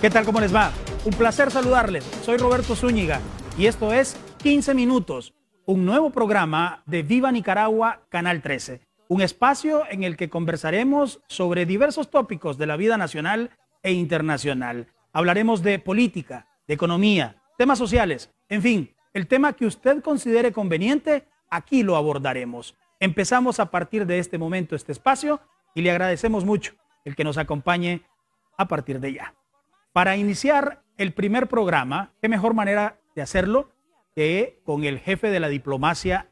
¿Qué tal? ¿Cómo les va? Un placer saludarles. Soy Roberto Zúñiga y esto es 15 Minutos, un nuevo programa de Viva Nicaragua, Canal 13. Un espacio en el que conversaremos sobre diversos tópicos de la vida nacional e internacional. Hablaremos de política, de economía, temas sociales, en fin, el tema que usted considere conveniente, aquí lo abordaremos. Empezamos a partir de este momento este espacio y le agradecemos mucho el que nos acompañe a partir de ya. Para iniciar el primer programa, qué mejor manera de hacerlo que con el jefe de la diplomacia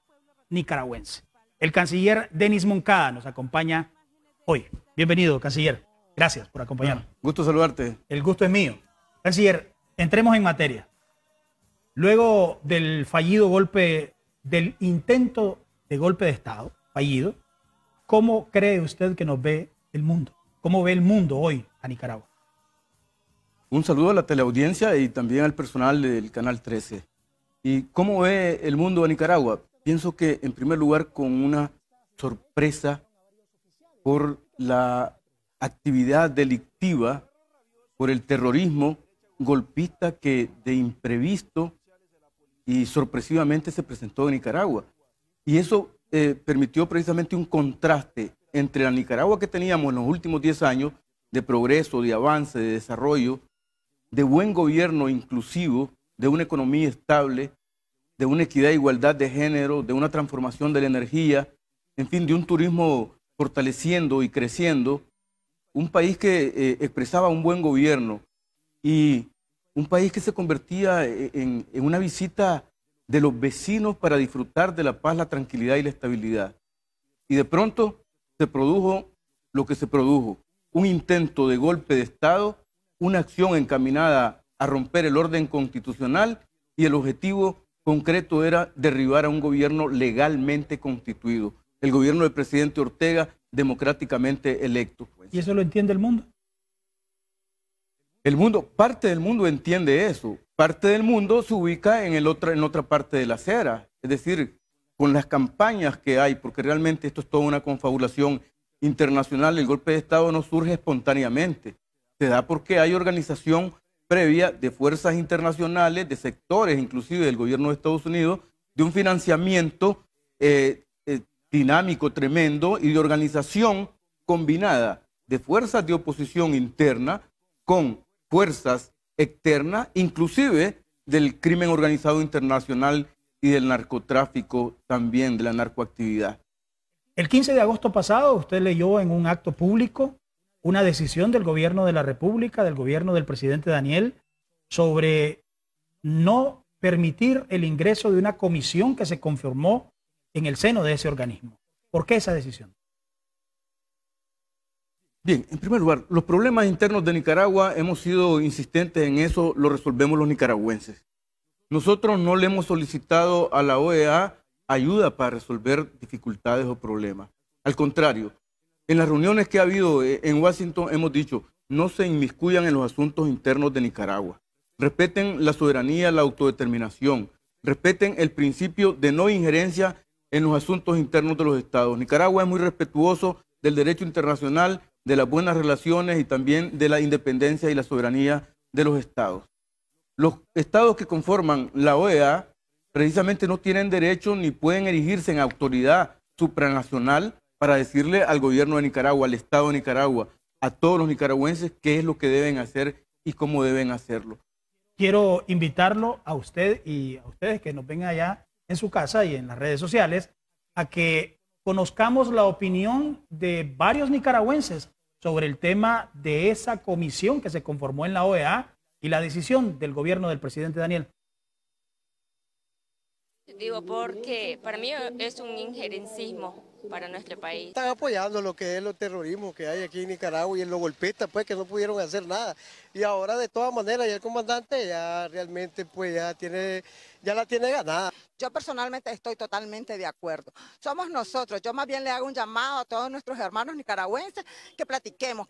nicaragüense. El canciller Denis Moncada nos acompaña hoy. Bienvenido, canciller. Gracias por acompañarnos. Gusto saludarte. El gusto es mío. Canciller, entremos en materia. Luego del fallido golpe, del intento de golpe de Estado fallido, ¿cómo cree usted que nos ve el mundo? ¿Cómo ve el mundo hoy a Nicaragua? Un saludo a la teleaudiencia y también al personal del Canal 13. ¿Y cómo ve el mundo a Nicaragua? Pienso que, en primer lugar, con una sorpresa por la actividad delictiva, por el terrorismo golpista que de imprevisto y sorpresivamente se presentó en Nicaragua. Y eso permitió precisamente un contraste entre la Nicaragua que teníamos en los últimos 10 años de progreso, de avance, de desarrollo, de buen gobierno inclusivo, de una economía estable, de una equidad e igualdad de género, de una transformación de la energía, en fin, de un turismo fortaleciendo y creciendo, un país que expresaba un buen gobierno y un país que se convertía en una visita de los vecinos para disfrutar de la paz, la tranquilidad y la estabilidad. Y de pronto se produjo lo que se produjo, un intento de golpe de Estado, una acción encaminada a romper el orden constitucional y el objetivo concreto era derribar a un gobierno legalmente constituido, el gobierno del presidente Ortega, democráticamente electo. ¿Y eso lo entiende el mundo? El mundo, parte del mundo entiende eso, parte del mundo se ubica en otra parte de la acera, es decir, con las campañas que hay, porque realmente esto es toda una confabulación internacional, el golpe de Estado no surge espontáneamente, se da porque hay organización previa de fuerzas internacionales, de sectores inclusive del gobierno de Estados Unidos, de un financiamiento dinámico, tremendo y de organización combinada de fuerzas de oposición interna con fuerzas externas, inclusive del crimen organizado internacional y del narcotráfico también, de la narcoactividad. El 15 de agosto pasado usted leyó en un acto público una decisión del gobierno de la República, del gobierno del presidente Daniel, sobre no permitir el ingreso de una comisión que se conformó en el seno de ese organismo. ¿Por qué esa decisión? Bien, en primer lugar, los problemas internos de Nicaragua, hemos sido insistentes en eso, lo resolvemos los nicaragüenses. Nosotros no le hemos solicitado a la OEA ayuda para resolver dificultades o problemas. Al contrario, en las reuniones que ha habido en Washington hemos dicho, no se inmiscuyan en los asuntos internos de Nicaragua. Respeten la soberanía, la autodeterminación. Respeten el principio de no injerencia en los asuntos internos de los estados. Nicaragua es muy respetuoso del derecho internacional, de las buenas relaciones y también de la independencia y la soberanía de los estados. Los estados que conforman la OEA precisamente no tienen derecho ni pueden erigirse en autoridad supranacional para decirle al gobierno de Nicaragua, al Estado de Nicaragua, a todos los nicaragüenses qué es lo que deben hacer y cómo deben hacerlo. Quiero invitarlo a usted y a ustedes que nos ven allá en su casa y en las redes sociales a que conozcamos la opinión de varios nicaragüenses sobre el tema de esa comisión que se conformó en la OEA y la decisión del gobierno del presidente Daniel. Digo, porque para mí es un injerencismo para nuestro país. Están apoyando lo que es el terrorismo que hay aquí en Nicaragua y en los golpistas, pues, que no pudieron hacer nada. Y ahora, de todas maneras, ya el comandante ya realmente, pues, ya la tiene ganada. Yo personalmente estoy totalmente de acuerdo. Somos nosotros. Yo más bien le hago un llamado a todos nuestros hermanos nicaragüenses que platiquemos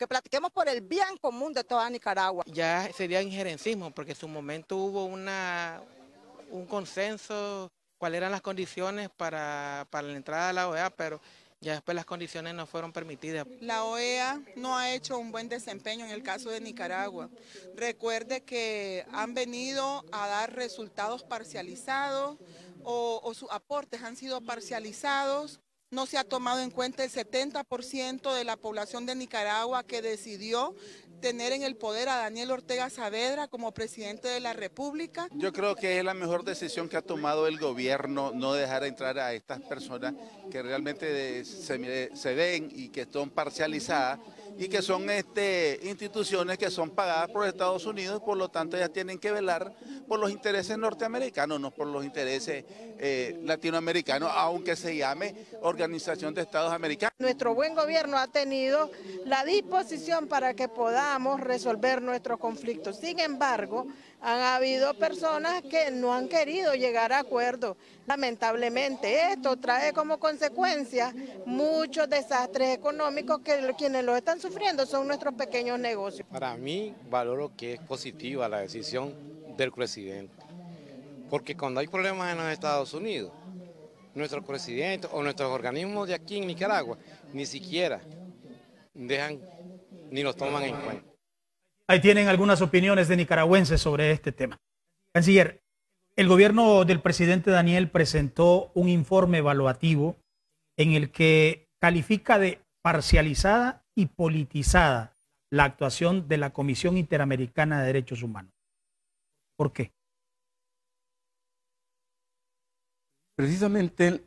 por el bien común de toda Nicaragua. Ya sería injerencismo, porque en su momento hubo un consenso, cuáles eran las condiciones para la entrada a la OEA, pero Ya después las condiciones no fueron permitidas. La OEA no ha hecho un buen desempeño en el caso de Nicaragua. Recuerde que han venido a dar resultados parcializados o sus aportes han sido parcializados. No se ha tomado en cuenta el 70% de la población de Nicaragua que decidió tener en el poder a Daniel Ortega Saavedra como presidente de la República. Yo creo que es la mejor decisión que ha tomado el gobierno, no dejar entrar a estas personas que realmente se ven y que son parcializadas y que son instituciones que son pagadas por Estados Unidos, por lo tanto ellas tienen que velar por los intereses norteamericanos, no por los intereses latinoamericanos, aunque se llame Organización de Estados Americanos. Nuestro buen gobierno ha tenido la disposición para que podamos resolver nuestros conflictos. Sin embargo, han habido personas que no han querido llegar a acuerdos. Lamentablemente, esto trae como consecuencia muchos desastres económicos que quienes los están sufriendo son nuestros pequeños negocios. Para mí, valoro que es positiva la decisión del presidente, porque cuando hay problemas en los Estados Unidos, nuestros presidentes o nuestros organismos de aquí en Nicaragua ni siquiera dejan ni los toman en cuenta. Ahí tienen algunas opiniones de nicaragüenses sobre este tema. Canciller, el gobierno del presidente Daniel presentó un informe evaluativo en el que califica de parcializada y politizada la actuación de la Comisión Interamericana de Derechos Humanos. ¿Por qué? Precisamente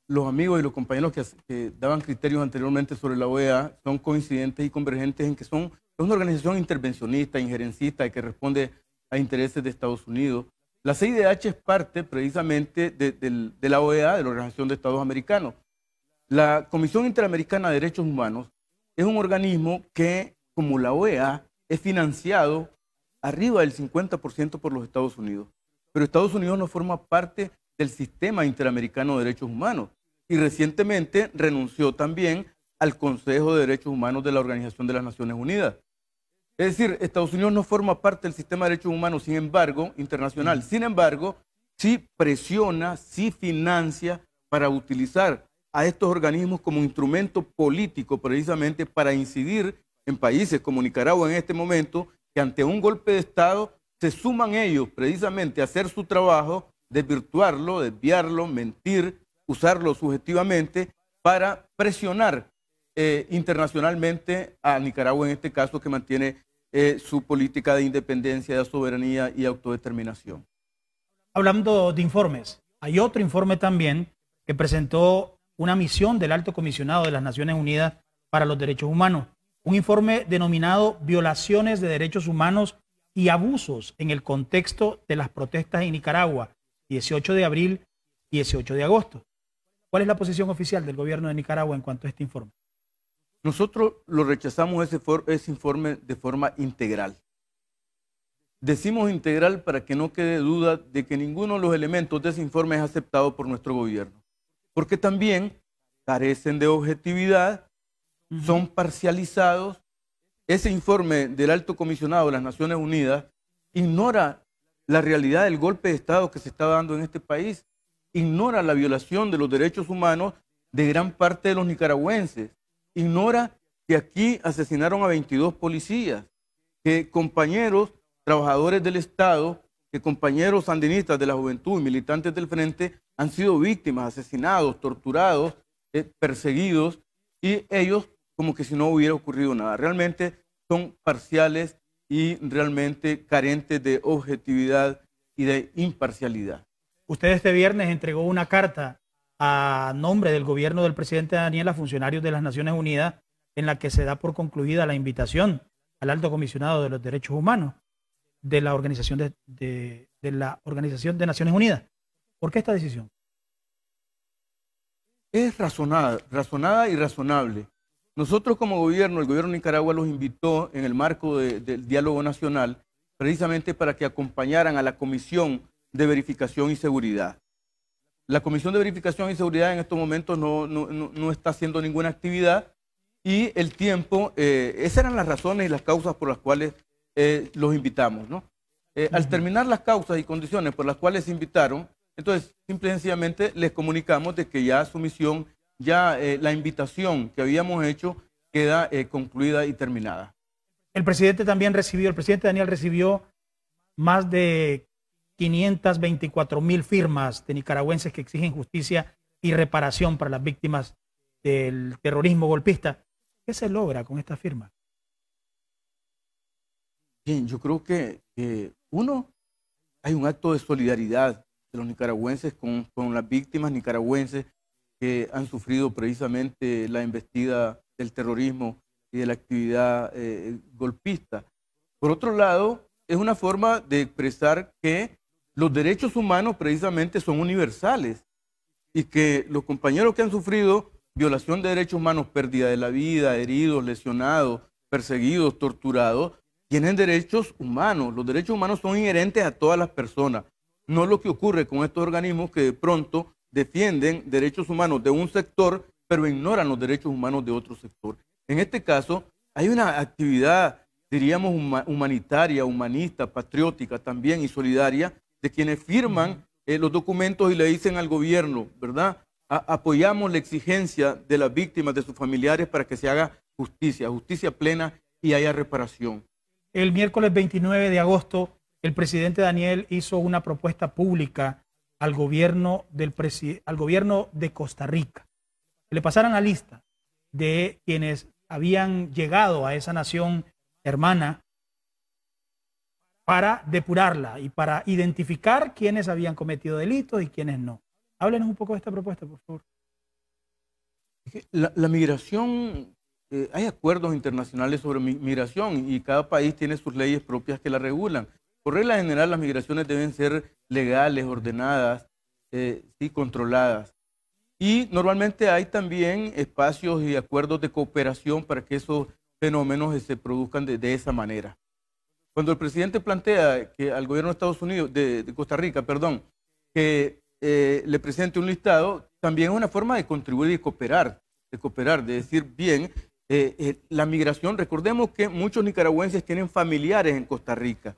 los amigos y los compañeros que daban criterios anteriormente sobre la OEA son coincidentes y convergentes en que es una organización intervencionista, injerencista y que responde a intereses de Estados Unidos. La CIDH es parte precisamente de la OEA, de la Organización de Estados Americanos. La Comisión Interamericana de Derechos Humanos es un organismo que, como la OEA, es financiado arriba del 50% por los Estados Unidos. Pero Estados Unidos no forma parte del sistema interamericano de derechos humanos y recientemente renunció también al Consejo de Derechos Humanos de la Organización de las Naciones Unidas. Es decir, Estados Unidos no forma parte del sistema de derechos humanos, sin embargo, internacional. Sin embargo, sí presiona, sí financia para utilizar a estos organismos como instrumento político precisamente para incidir en países como Nicaragua en este momento, que ante un golpe de Estado se suman ellos precisamente a hacer su trabajo, desvirtuarlo, desviarlo, mentir, usarlo subjetivamente para presionar internacionalmente a Nicaragua, en este caso, que mantiene su política de independencia, de soberanía y autodeterminación. Hablando de informes, hay otro informe también que presentó una misión del Alto Comisionado de las Naciones Unidas para los Derechos Humanos, un informe denominado Violaciones de Derechos Humanos y Abusos en el contexto de las protestas en Nicaragua, 18 de abril, 18 de agosto. ¿Cuál es la posición oficial del gobierno de Nicaragua en cuanto a este informe? Nosotros lo rechazamos ese informe de forma integral. Decimos integral para que no quede duda de que ninguno de los elementos de ese informe es aceptado por nuestro gobierno, porque también carecen de objetividad, son parcializados. Ese informe del Alto Comisionado de las Naciones Unidas ignora la realidad del golpe de Estado que se está dando en este país, ignora la violación de los derechos humanos de gran parte de los nicaragüenses, ignora que aquí asesinaron a 22 policías, que compañeros trabajadores del Estado, que compañeros sandinistas de la juventud y militantes del Frente han sido víctimas, asesinados, torturados, perseguidos, y ellos como que si no hubiera ocurrido nada. Realmente son parciales y realmente carentes de objetividad y de imparcialidad. Usted este viernes entregó una carta a nombre del gobierno del presidente Daniel a funcionarios de las Naciones Unidas en la que se da por concluida la invitación al Alto Comisionado de los Derechos Humanos de la Organización de Naciones Unidas. ¿Por qué esta decisión? Es razonada y razonable. Nosotros como gobierno, el gobierno de Nicaragua los invitó en el marco del diálogo nacional precisamente para que acompañaran a la Comisión de Verificación y Seguridad. La Comisión de Verificación y Seguridad en estos momentos no está haciendo ninguna actividad y el tiempo, esas eran las razones y las causas por las cuales los invitamos, ¿no? Al terminar las causas y condiciones por las cuales se invitaron, entonces simple y sencillamente les comunicamos de que ya su misión ya la invitación que habíamos hecho queda concluida y terminada. El presidente Daniel recibió más de 524,000 firmas de nicaragüenses que exigen justicia y reparación para las víctimas del terrorismo golpista. ¿Qué se logra con esta firma? Bien, yo creo que uno, hay un acto de solidaridad de los nicaragüenses con las víctimas nicaragüenses que han sufrido precisamente la embestida del terrorismo y de la actividad golpista. Por otro lado, es una forma de expresar que los derechos humanos precisamente son universales y que los compañeros que han sufrido violación de derechos humanos, pérdida de la vida, heridos, lesionados, perseguidos, torturados, tienen derechos humanos. Los derechos humanos son inherentes a todas las personas. No lo que ocurre con estos organismos que de pronto defienden derechos humanos de un sector, pero ignoran los derechos humanos de otro sector. En este caso, hay una actividad, diríamos, humanitaria, humanista, patriótica también y solidaria de quienes firman los documentos y le dicen al gobierno, ¿verdad? Apoyamos la exigencia de las víctimas, de sus familiares, para que se haga justicia, justicia plena y haya reparación. El miércoles 29 de agosto, el presidente Daniel hizo una propuesta pública al gobierno de Costa Rica. Que le pasaran la lista de quienes habían llegado a esa nación hermana para depurarla y para identificar quiénes habían cometido delitos y quiénes no. Háblenos un poco de esta propuesta, por favor. La migración, hay acuerdos internacionales sobre migración y cada país tiene sus leyes propias que la regulan. Por regla general, las migraciones deben ser legales, ordenadas y controladas. Y normalmente hay también espacios y acuerdos de cooperación para que esos fenómenos se produzcan de esa manera. Cuando el presidente plantea que al gobierno de Estados Unidos, de Costa Rica, perdón, que le presente un listado, también es una forma de contribuir y cooperar, de decir, bien, la migración, recordemos que muchos nicaragüenses tienen familiares en Costa Rica.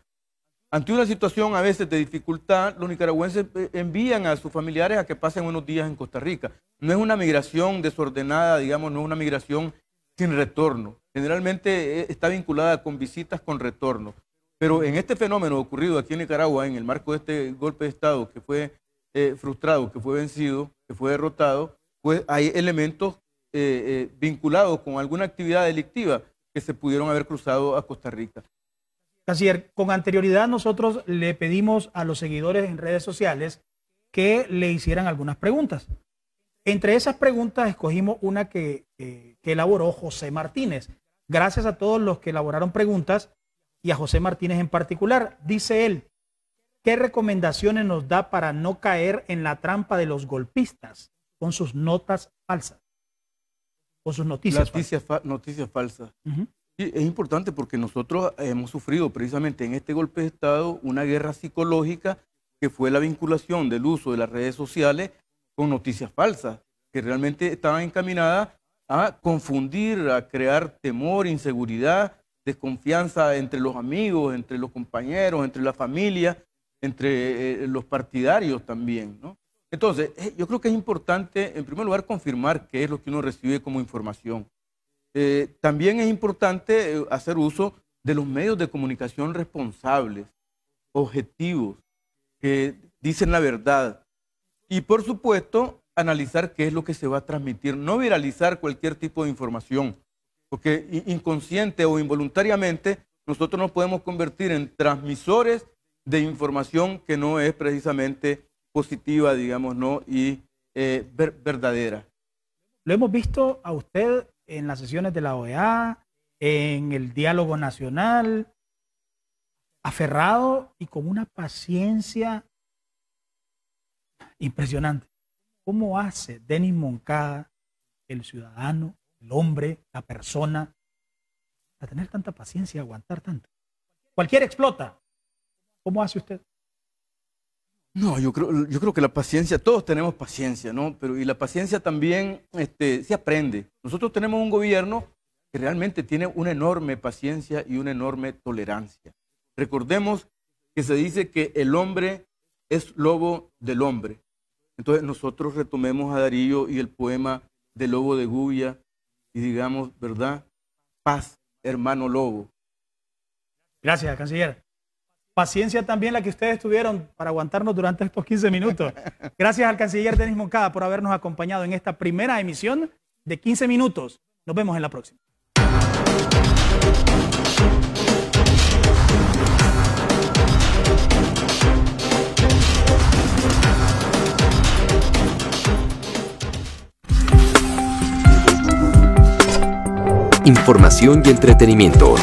Ante una situación a veces de dificultad, los nicaragüenses envían a sus familiares a que pasen unos días en Costa Rica. No es una migración desordenada, digamos, no es una migración sin retorno. Generalmente está vinculada con visitas con retorno. Pero en este fenómeno ocurrido aquí en Nicaragua, en el marco de este golpe de Estado que fue frustrado, que fue vencido, que fue derrotado, pues hay elementos vinculados con alguna actividad delictiva que se pudieron haber cruzado a Costa Rica. Canciller, con anterioridad nosotros le pedimos a los seguidores en redes sociales que le hicieran algunas preguntas. Entre esas preguntas escogimos una que elaboró José Martínez. Gracias a todos los que elaboraron preguntas y a José Martínez en particular. Dice él, ¿qué recomendaciones nos da para no caer en la trampa de los golpistas con sus notas falsas? O sus noticias falsas. Noticias falsas. Sí, es importante porque nosotros hemos sufrido precisamente en este golpe de Estado una guerra psicológica que fue la vinculación del uso de las redes sociales con noticias falsas, que realmente estaban encaminadas a confundir, a crear temor, inseguridad, desconfianza entre los amigos, entre los compañeros, entre la familia, entre los partidarios también, ¿no? Entonces, yo creo que es importante, en primer lugar, confirmar qué es lo que uno recibe como información. También es importante hacer uso de los medios de comunicación responsables, objetivos, que dicen la verdad. Y, por supuesto, analizar qué es lo que se va a transmitir. No viralizar cualquier tipo de información, porque inconsciente o involuntariamente nosotros nos podemos convertir en transmisores de información que no es precisamente positiva, digamos, ¿no? Y verdadera. Lo hemos visto a usted en las sesiones de la OEA, en el diálogo nacional, aferrado y con una paciencia impresionante. ¿Cómo hace Denis Moncada, el ciudadano, el hombre, la persona, a tener tanta paciencia y aguantar tanto? Cualquiera explota. ¿Cómo hace usted? No, yo creo que la paciencia, todos tenemos paciencia, ¿no? Pero y la paciencia también se aprende. Nosotros tenemos un gobierno que realmente tiene una enorme paciencia y una enorme tolerancia. Recordemos que se dice que el hombre es lobo del hombre. Entonces nosotros retomemos a Darío y el poema de Lobo de Gubia y digamos, ¿verdad? Paz, hermano Lobo. Gracias, canciller. Paciencia también la que ustedes tuvieron para aguantarnos durante estos 15 minutos. Gracias al canciller Denis Moncada por habernos acompañado en esta primera emisión de 15 minutos. Nos vemos en la próxima. Información y entretenimiento.